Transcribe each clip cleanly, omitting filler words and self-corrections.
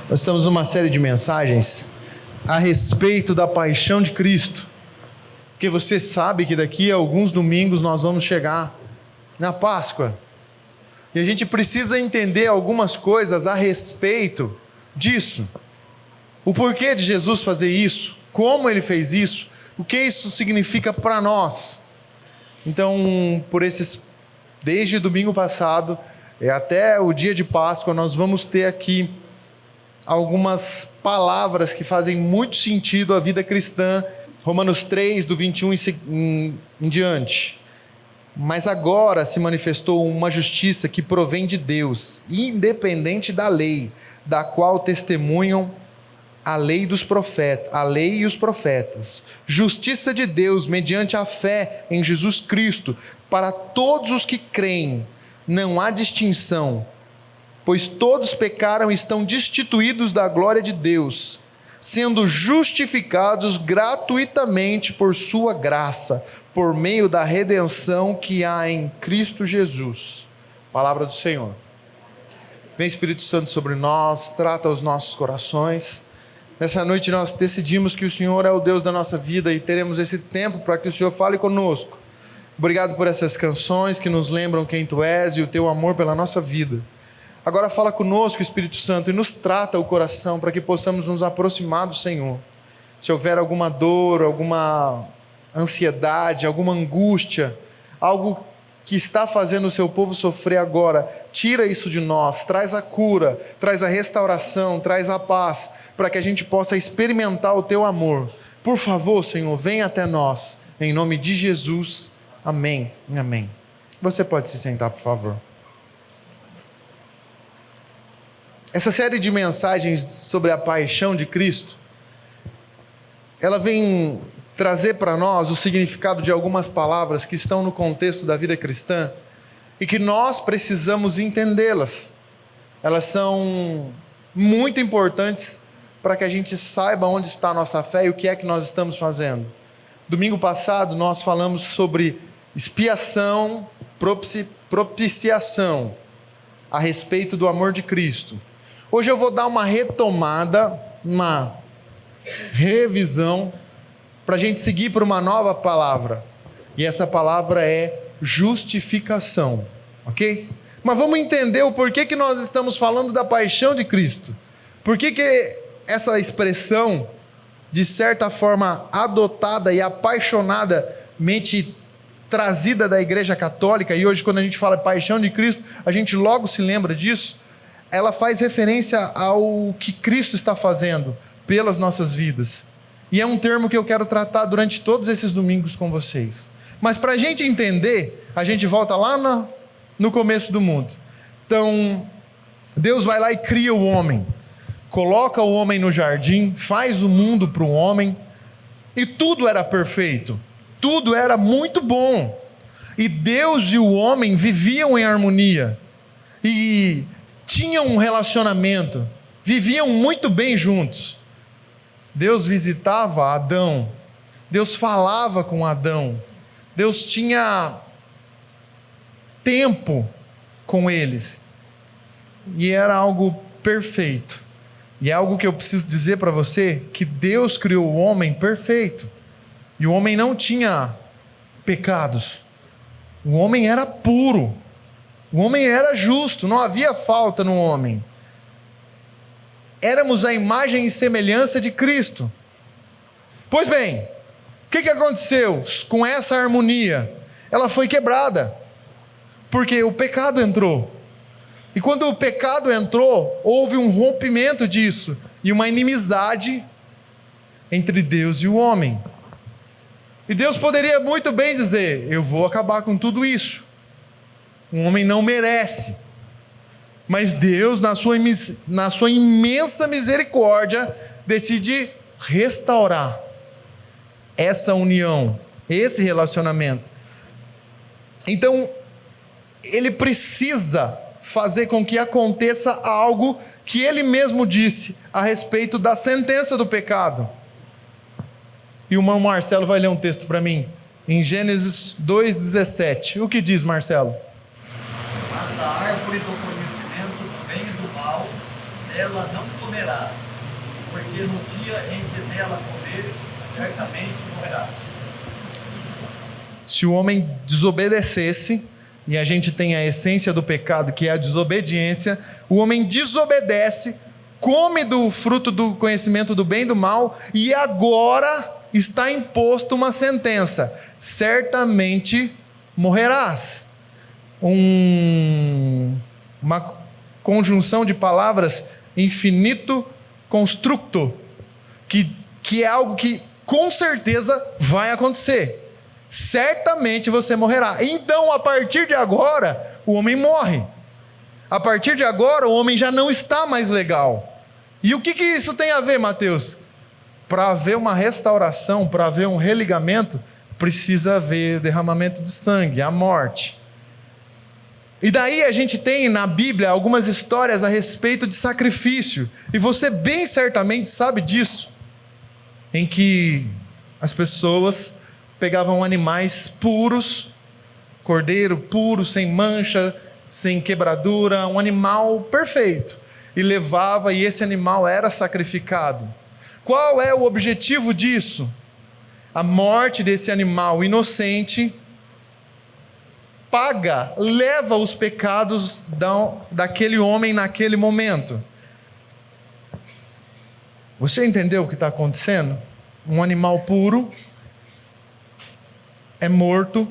Nós estamos numa série de mensagens a respeito da paixão de Cristo, porque você sabe que daqui a alguns domingos nós vamos chegar na Páscoa, e a gente precisa entender algumas coisas a respeito disso, o porquê de Jesus fazer isso, como Ele fez isso, o que isso significa para nós. Então, desde o domingo passado até o dia de Páscoa, nós vamos ter aqui algumas palavras que fazem muito sentido à vida cristã, Romanos 3, do 21 em diante. Mas agora se manifestou uma justiça que provém de Deus, independente da lei, da qual testemunham a lei e os profetas. Justiça de Deus mediante a fé em Jesus Cristo, para todos os que creem, não há distinção, pois todos pecaram e estão destituídos da glória de Deus, sendo justificados gratuitamente por sua graça, por meio da redenção que há em Cristo Jesus. Palavra do Senhor. Vem Espírito Santo sobre nós, trata os nossos corações. Nessa noite nós decidimos que o Senhor é o Deus da nossa vida e teremos esse tempo para que o Senhor fale conosco. Obrigado por essas canções que nos lembram quem Tu és e o Teu amor pela nossa vida. Agora fala conosco, Espírito Santo, e nos trata o coração para que possamos nos aproximar do Senhor. Se houver alguma dor, alguma ansiedade, alguma angústia, algo que está fazendo o Seu povo sofrer agora, tira isso de nós, traz a cura, traz a restauração, traz a paz, para que a gente possa experimentar o Teu amor. Por favor, Senhor, venha até nós, em nome de Jesus, amém, amém. Você pode se sentar, por favor. Essa série de mensagens sobre a paixão de Cristo, ela vem trazer para nós o significado de algumas palavras que estão no contexto da vida cristã e que nós precisamos entendê-las. Elas são muito importantes para que a gente saiba onde está a nossa fé e o que é que nós estamos fazendo. Domingo passado nós falamos sobre expiação, propiciação, a respeito do amor de Cristo. Hoje eu vou dar uma retomada, uma revisão, para a gente seguir por uma nova palavra. E essa palavra é justificação, ok? Mas vamos entender o porquê que nós estamos falando da paixão de Cristo. Por que essa expressão, de certa forma adotada e apaixonadamente trazida da Igreja Católica, e hoje quando a gente fala paixão de Cristo, a gente logo se lembra disso, ela faz referência ao que Cristo está fazendo pelas nossas vidas. E é um termo que eu quero tratar durante todos esses domingos com vocês. Mas para a gente entender, a gente volta lá no começo do mundo. Então, Deus vai lá e cria o homem. Coloca o homem no jardim, faz o mundo para o homem. E tudo era perfeito. Tudo era muito bom. E Deus e o homem viviam em harmonia. E tinham um relacionamento, viviam muito bem juntos. Deus visitava Adão, Deus falava com Adão, Deus tinha tempo com eles, e era algo perfeito. E é algo que eu preciso dizer para você, que Deus criou o homem perfeito, e o homem não tinha pecados, o homem era puro, o homem era justo, não havia falta no homem. Éramos a imagem e semelhança de Cristo. Pois bem, o que aconteceu com essa harmonia? Ela foi quebrada, porque o pecado entrou. E quando o pecado entrou, houve um rompimento disso, e uma inimizade entre Deus e o homem. E Deus poderia muito bem dizer: eu vou acabar com tudo isso. O homem não merece. Mas Deus, na sua imensa misericórdia, decide restaurar essa união, esse relacionamento. Então, Ele precisa fazer com que aconteça algo que Ele mesmo disse a respeito da sentença do pecado. E o irmão Marcelo vai ler um texto para mim, em Gênesis 2,17. O que diz, Marcelo? Mas da árvore do conhecimento do bem e do mal, dela não comerás, porque no dia em que dela comeres, certamente morrerás. Se o homem desobedecesse, e a gente tem a essência do pecado, que é a desobediência, o homem desobedece, come do fruto do conhecimento do bem e do mal, e agora está imposto uma sentença: certamente morrerás. Uma conjunção de palavras, infinito constructo, que é algo que com certeza vai acontecer. Certamente você morrerá. Então, a partir de agora, o homem morre. A partir de agora, o homem já não está mais legal. E o que isso tem a ver, Mateus? Para haver uma restauração, para haver um religamento, precisa haver derramamento de sangue, a morte. E daí a gente tem na Bíblia algumas histórias a respeito de sacrifício. E você bem certamente sabe disso. Em que as pessoas pegavam animais puros, cordeiro puro, sem mancha, sem quebradura, um animal perfeito, e levava, e esse animal era sacrificado. Qual é o objetivo disso? A morte desse animal inocente leva os pecados daquele homem naquele momento. Você entendeu o que está acontecendo? Um animal puro é morto,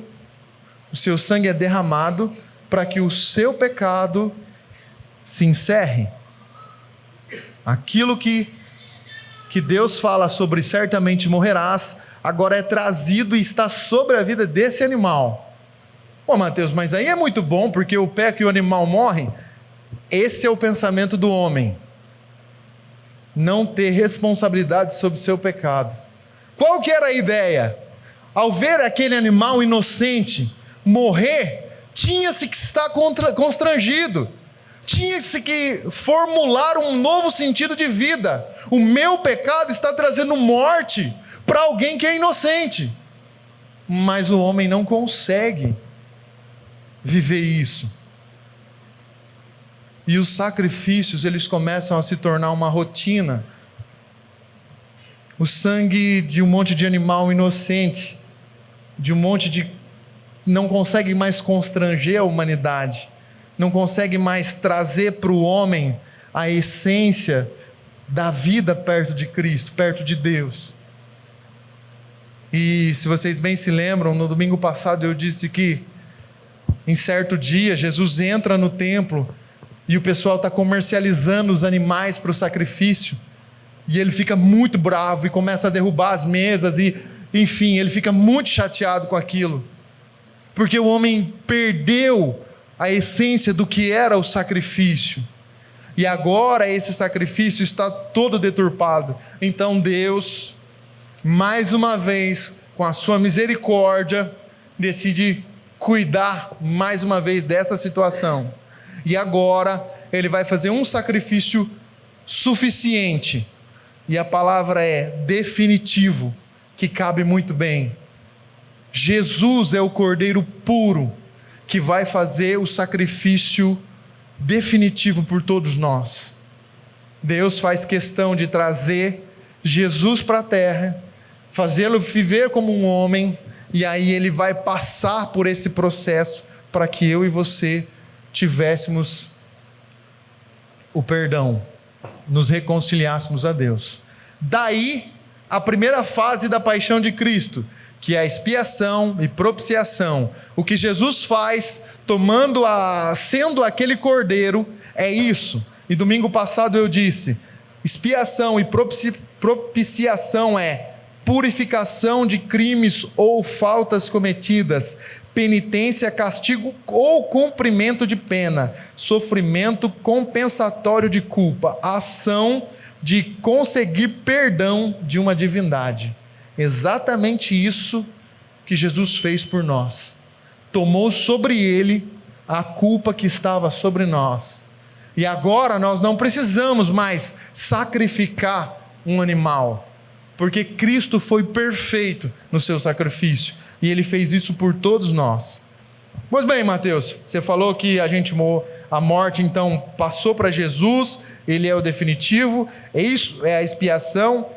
o seu sangue é derramado para que o seu pecado se encerre. Aquilo que Deus fala sobre certamente morrerás, agora é trazido e está sobre a vida desse animal. Pô, Mateus, mas aí é muito bom, porque eu peco e o animal morre. Esse é o pensamento do homem. Não ter responsabilidade sobre o seu pecado. Qual que era a ideia? Ao ver aquele animal inocente morrer, tinha-se que estar constrangido, tinha-se que formular um novo sentido de vida. O meu pecado está trazendo morte para alguém que é inocente, mas o homem não consegue viver isso. E os sacrifícios, eles começam a se tornar uma rotina. O sangue de um monte de animal inocente, de um monte de... não consegue mais constranger a humanidade, não consegue mais trazer para o homem a essência da vida perto de Cristo, perto de Deus. E se vocês bem se lembram, no domingo passado eu disse que em certo dia Jesus entra no templo e o pessoal está comercializando os animais para o sacrifício, e ele fica muito bravo e começa a derrubar as mesas, e enfim, ele fica muito chateado com aquilo, porque o homem perdeu a essência do que era o sacrifício, e agora esse sacrifício está todo deturpado. Então Deus, mais uma vez, com a sua misericórdia, decide cuidar mais uma vez dessa situação, e agora ele vai fazer um sacrifício suficiente, e a palavra é definitivo, que cabe muito bem. Jesus é o cordeiro puro, que vai fazer o sacrifício definitivo por todos nós. Deus faz questão de trazer Jesus para a terra, fazê-lo viver como um homem, e aí ele vai passar por esse processo para que eu e você tivéssemos o perdão, nos reconciliássemos a Deus. Daí a primeira fase da paixão de Cristo, que é a expiação e propiciação. O que Jesus faz, sendo aquele cordeiro, é isso. E domingo passado eu disse, expiação e propiciação é purificação de crimes ou faltas cometidas, penitência, castigo ou cumprimento de pena, sofrimento compensatório de culpa, ação de conseguir perdão de uma divindade. Exatamente isso que Jesus fez por nós. Tomou sobre ele a culpa que estava sobre nós. E agora nós não precisamos mais sacrificar um animal, porque Cristo foi perfeito no seu sacrifício, e ele fez isso por todos nós. Pois bem, Mateus, você falou que A morte então passou para Jesus, ele é o definitivo, isso é a expiação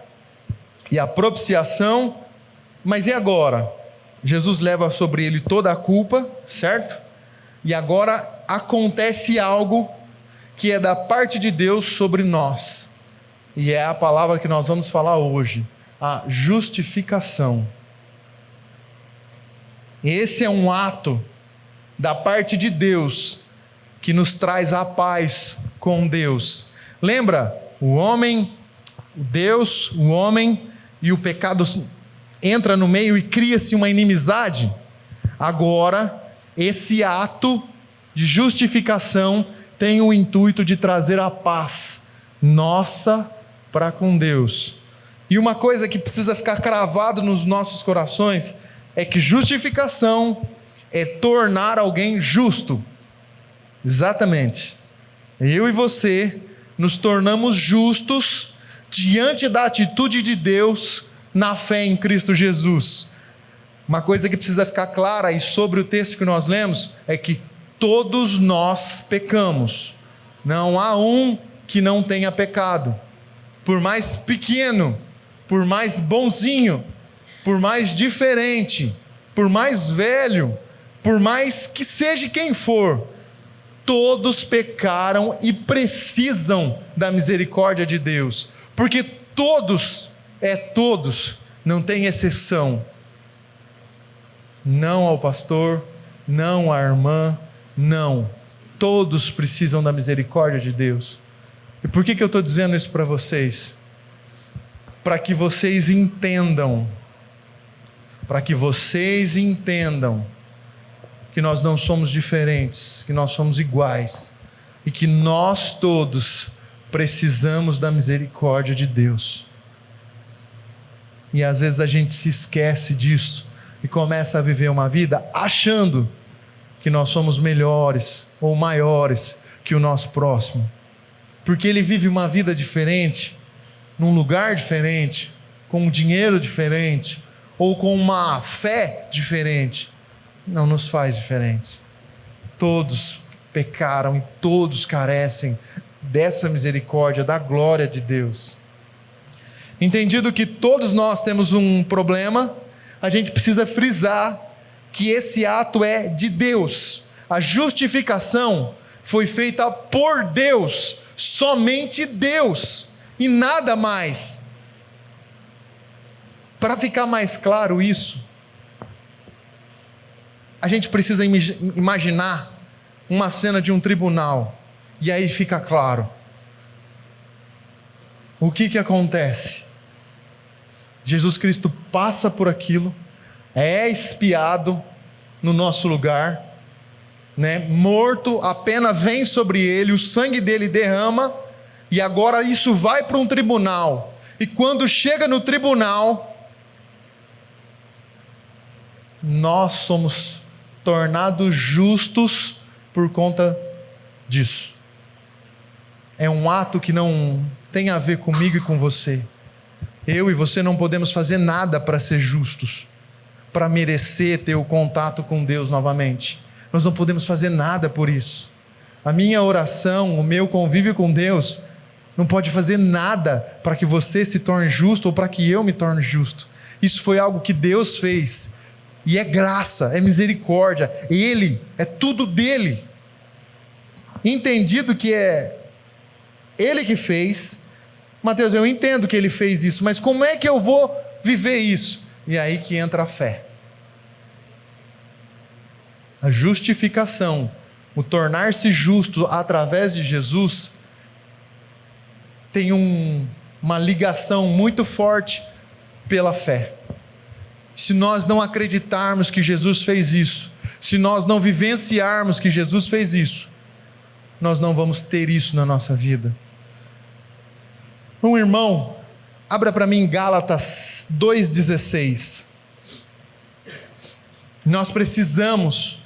e a propiciação. Mas e agora? Jesus leva sobre ele toda a culpa, certo? E agora acontece algo que é da parte de Deus sobre nós. E é a palavra que nós vamos falar hoje, a justificação. Esse é um ato da parte de Deus que nos traz a paz com Deus. Lembra? O homem, Deus, o homem e o pecado entra no meio e cria-se uma inimizade. Agora, esse ato de justificação tem o intuito de trazer a paz nossa para com Deus. E uma coisa que precisa ficar cravado nos nossos corações é que justificação é tornar alguém justo. Exatamente. Eu e você nos tornamos justos diante da atitude de Deus na fé em Cristo Jesus. Uma coisa que precisa ficar clara e sobre o texto que nós lemos é que todos nós pecamos. Não há um que não tenha pecado. Por mais pequeno, por mais bonzinho, por mais diferente, por mais velho, por mais que seja quem for, todos pecaram e precisam da misericórdia de Deus. Porque todos, não tem exceção. Não ao pastor, não à irmã, não. Todos precisam da misericórdia de Deus. E por que eu estou dizendo isso para vocês? Para que vocês entendam. Para que vocês entendam que nós não somos diferentes, que nós somos iguais. E que nós todos precisamos da misericórdia de Deus. E às vezes a gente se esquece disso e começa a viver uma vida achando que nós somos melhores ou maiores que o nosso próximo. Porque ele vive uma vida diferente, num lugar diferente, com um dinheiro diferente, ou com uma fé diferente. Não nos faz diferentes. Todos pecaram e todos carecem dessa misericórdia, da glória de Deus. Entendido que todos nós temos um problema, a gente precisa frisar que esse ato é de Deus. A justificação foi feita por Deus, somente Deus e nada mais. Para ficar mais claro isso, a gente precisa imaginar uma cena de um tribunal, e aí fica claro. O que acontece? Jesus Cristo passa por aquilo, é expiado no nosso lugar, né? Morto, a pena vem sobre ele, o sangue dele derrama, e agora isso vai para um tribunal. E quando chega no tribunal, nós somos tornados justos por conta disso. É um ato que não tem a ver comigo e com você. Eu e você não podemos fazer nada para ser justos, para merecer ter o contato com Deus novamente. Nós não podemos fazer nada por isso. A minha oração, o meu convívio com Deus, não pode fazer nada para que você se torne justo ou para que eu me torne justo. Isso foi algo que Deus fez. E é graça, é misericórdia. Ele, é tudo dele. Entendido que é Ele que fez. Mateus, eu entendo que Ele fez isso, mas como é que eu vou viver isso? E aí que entra a fé. A justificação, o tornar-se justo através de Jesus, tem uma ligação muito forte pela fé. Se nós não acreditarmos que Jesus fez isso, se nós não vivenciarmos que Jesus fez isso, nós não vamos ter isso na nossa vida. Irmão, abra para mim Gálatas 2,16. Nós precisamos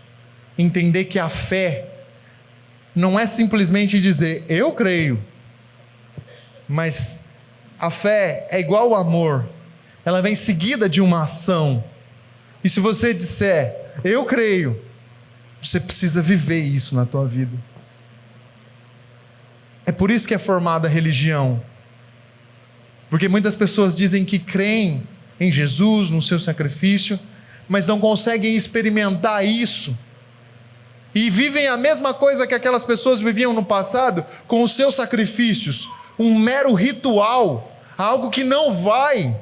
entender que a fé não é simplesmente dizer, eu creio, mas a fé é igual ao amor, ela vem seguida de uma ação. E se você disser, eu creio, você precisa viver isso na tua vida. É por isso que é formada a religião. Porque muitas pessoas dizem que creem em Jesus, no seu sacrifício, mas não conseguem experimentar isso. E vivem a mesma coisa que aquelas pessoas viviam no passado, com os seus sacrifícios. Um mero ritual, algo que não vai.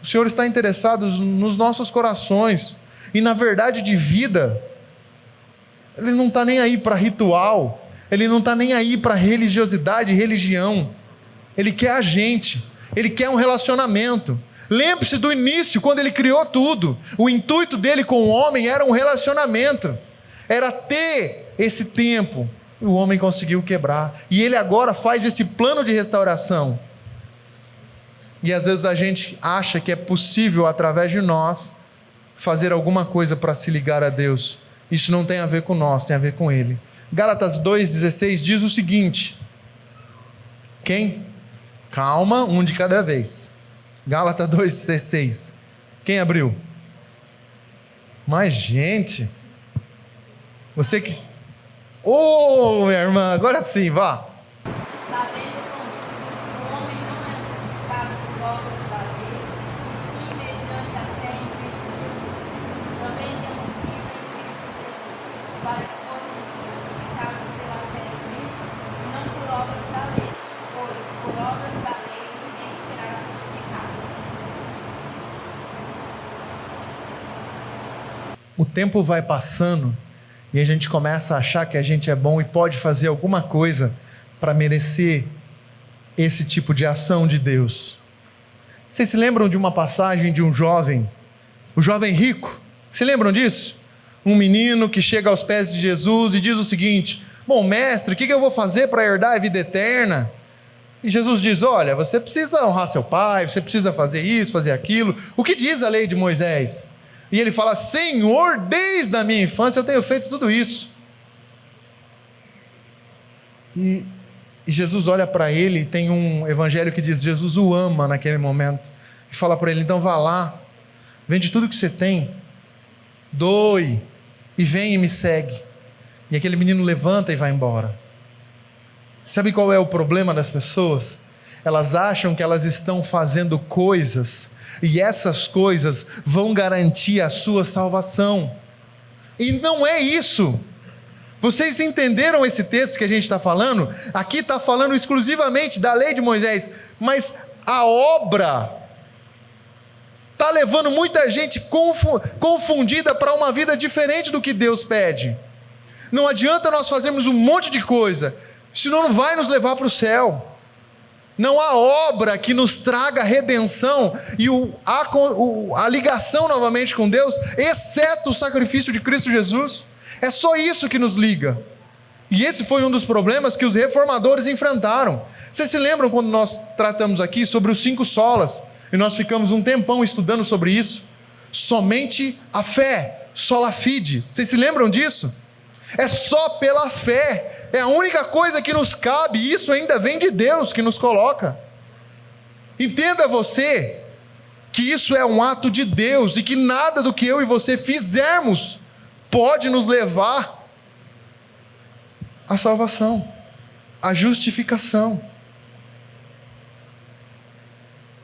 O Senhor está interessado nos nossos corações e na verdade de vida. Ele não está nem aí para ritual, Ele não está nem aí para religiosidade e religião. Ele quer a gente, Ele quer um relacionamento. Lembre-se do início, quando Ele criou tudo. O intuito dele com o homem era um relacionamento, era ter esse tempo. E o homem conseguiu quebrar, e Ele agora faz esse plano de restauração. E às vezes a gente acha que é possível, através de nós, fazer alguma coisa para se ligar a Deus. Isso não tem a ver com nós, tem a ver com Ele. Gálatas 2,16 diz o seguinte. Quem? Calma, um de cada vez. Gálatas 2,16. Quem abriu? Mas gente, você que... Ô, minha irmã, agora sim, vá. O tempo vai passando e a gente começa a achar que a gente é bom e pode fazer alguma coisa para merecer esse tipo de ação de Deus. Vocês se lembram de uma passagem de um jovem, o jovem rico? Se lembram disso? Um menino que chega aos pés de Jesus e diz o seguinte: bom, mestre, o que eu vou fazer para herdar a vida eterna? E Jesus diz: olha, você precisa honrar seu pai, você precisa fazer isso, fazer aquilo. O que diz a lei de Moisés? E ele fala: Senhor, desde a minha infância eu tenho feito tudo isso. E Jesus olha para ele, e tem um evangelho que diz: Jesus o ama naquele momento. E fala para ele: então vá lá, vende tudo que você tem, doe, e vem e me segue. E aquele menino levanta e vai embora. Sabe qual é o problema das pessoas? Elas acham que elas estão fazendo coisas, e essas coisas vão garantir a sua salvação. E não é isso. Vocês entenderam esse texto que a gente está falando? Aqui está falando exclusivamente da lei de Moisés, mas a obra está levando muita gente confundida para uma vida diferente do que Deus pede. Não adianta nós fazermos um monte de coisa, senão não vai nos levar para o céu. Não há obra que nos traga redenção e a ligação novamente com Deus, exceto o sacrifício de Cristo Jesus. É só isso que nos liga. E esse foi um dos problemas que os reformadores enfrentaram. Vocês se lembram quando nós tratamos aqui sobre os 5 solas, e nós ficamos um tempão estudando sobre isso? Somente a fé, sola fide. Vocês se lembram disso? É só pela fé, é a única coisa que nos cabe, e isso ainda vem de Deus que nos coloca. Entenda você que isso é um ato de Deus, e que nada do que eu e você fizermos pode nos levar à salvação, à justificação.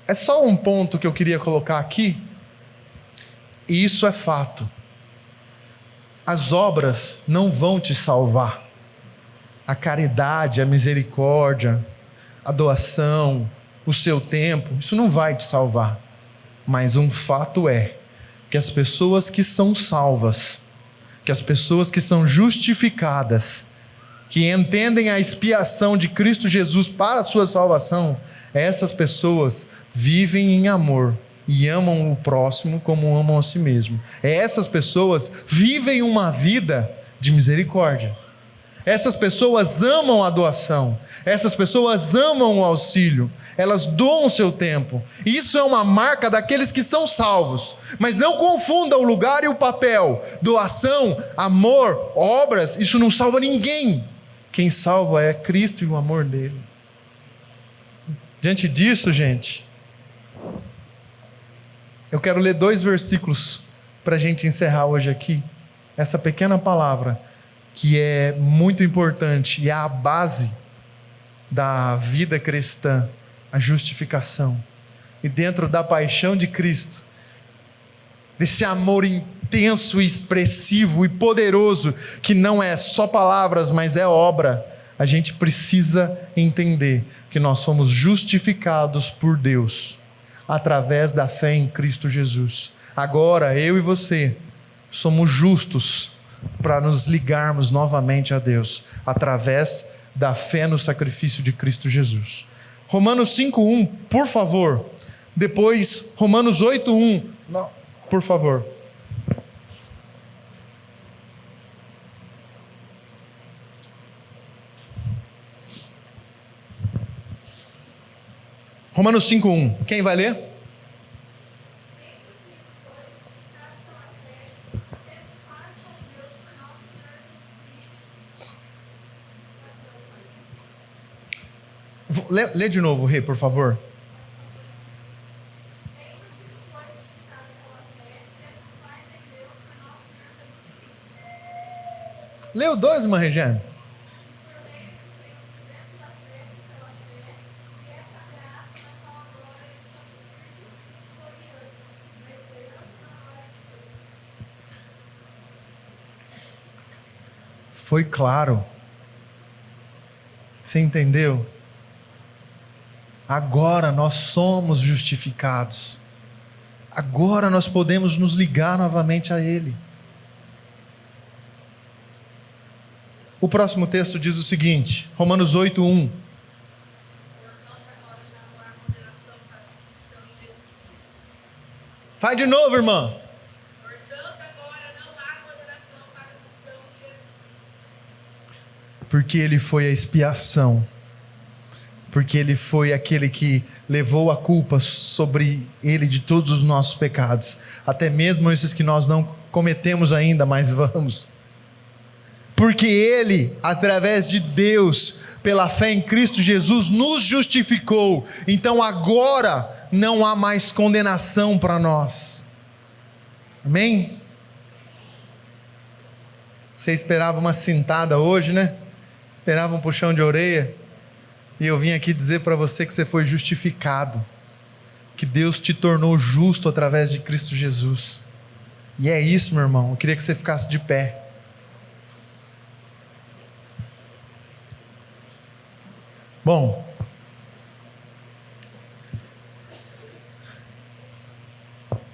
É só um ponto que eu queria colocar aqui, e isso é fato. As obras não vão te salvar. A caridade, a misericórdia, a doação, o seu tempo, isso não vai te salvar. Mas um fato é que as pessoas que são salvas, que as pessoas que são justificadas, que entendem a expiação de Cristo Jesus para a sua salvação, essas pessoas vivem em amor e amam o próximo como amam a si mesmo. Essas pessoas vivem uma vida de misericórdia. Essas pessoas amam a doação. Essas pessoas amam o auxílio. Elas doam o seu tempo. Isso é uma marca daqueles que são salvos. Mas não confunda o lugar e o papel. Doação, amor, obras, isso não salva ninguém. Quem salva é Cristo e o amor dele. Diante disso, gente, eu quero ler 2 versículos para a gente encerrar hoje aqui. Essa pequena palavra que é muito importante e é a base da vida cristã, a justificação. E dentro da paixão de Cristo, desse amor intenso, expressivo e poderoso, que não é só palavras, mas é obra, a gente precisa entender que nós somos justificados por Deus, através da fé em Cristo Jesus. Agora, eu e você, somos justos para nos ligarmos novamente a Deus, através da fé no sacrifício de Cristo Jesus. Romanos 5:1, por favor. Depois, Romanos 8:1, por favor. Romanos 5:1. Quem vai ler? Lê de novo, Rê, por favor. Leu 2, irmã Regiane. Foi claro. Você entendeu? Agora nós somos justificados. Agora nós podemos nos ligar novamente a Ele. O próximo texto diz o seguinte, Romanos 8:1. Faz de novo, irmã. Porque Ele foi a expiação. Porque Ele foi aquele que levou a culpa sobre Ele de todos os nossos pecados. Até mesmo esses que nós não cometemos ainda, mas vamos. Porque Ele, através de Deus, pela fé em Cristo Jesus, nos justificou. Então agora não há mais condenação para nós. Amém? Você esperava uma cintada hoje, né? Esperava um puxão de orelha. E eu vim aqui dizer para você que você foi justificado. Que Deus te tornou justo através de Cristo Jesus. E é isso, meu irmão. Eu queria que você ficasse de pé. Bom.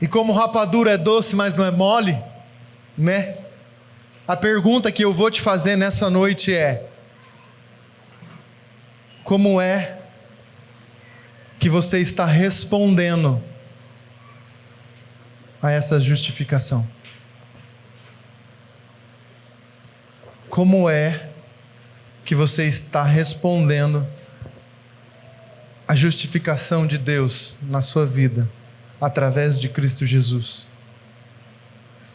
E como rapadura é doce, mas não é mole, né? A pergunta que eu vou te fazer nessa noite é: como é que você está respondendo a essa justificação? Como é que você está respondendo a justificação de Deus na sua vida, através de Cristo Jesus?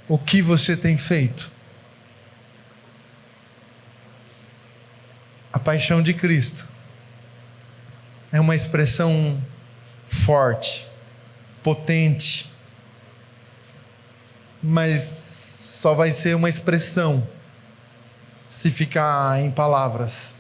O que você tem feito? A paixão de Cristo é uma expressão forte, potente, mas só vai ser uma expressão se ficar em palavras.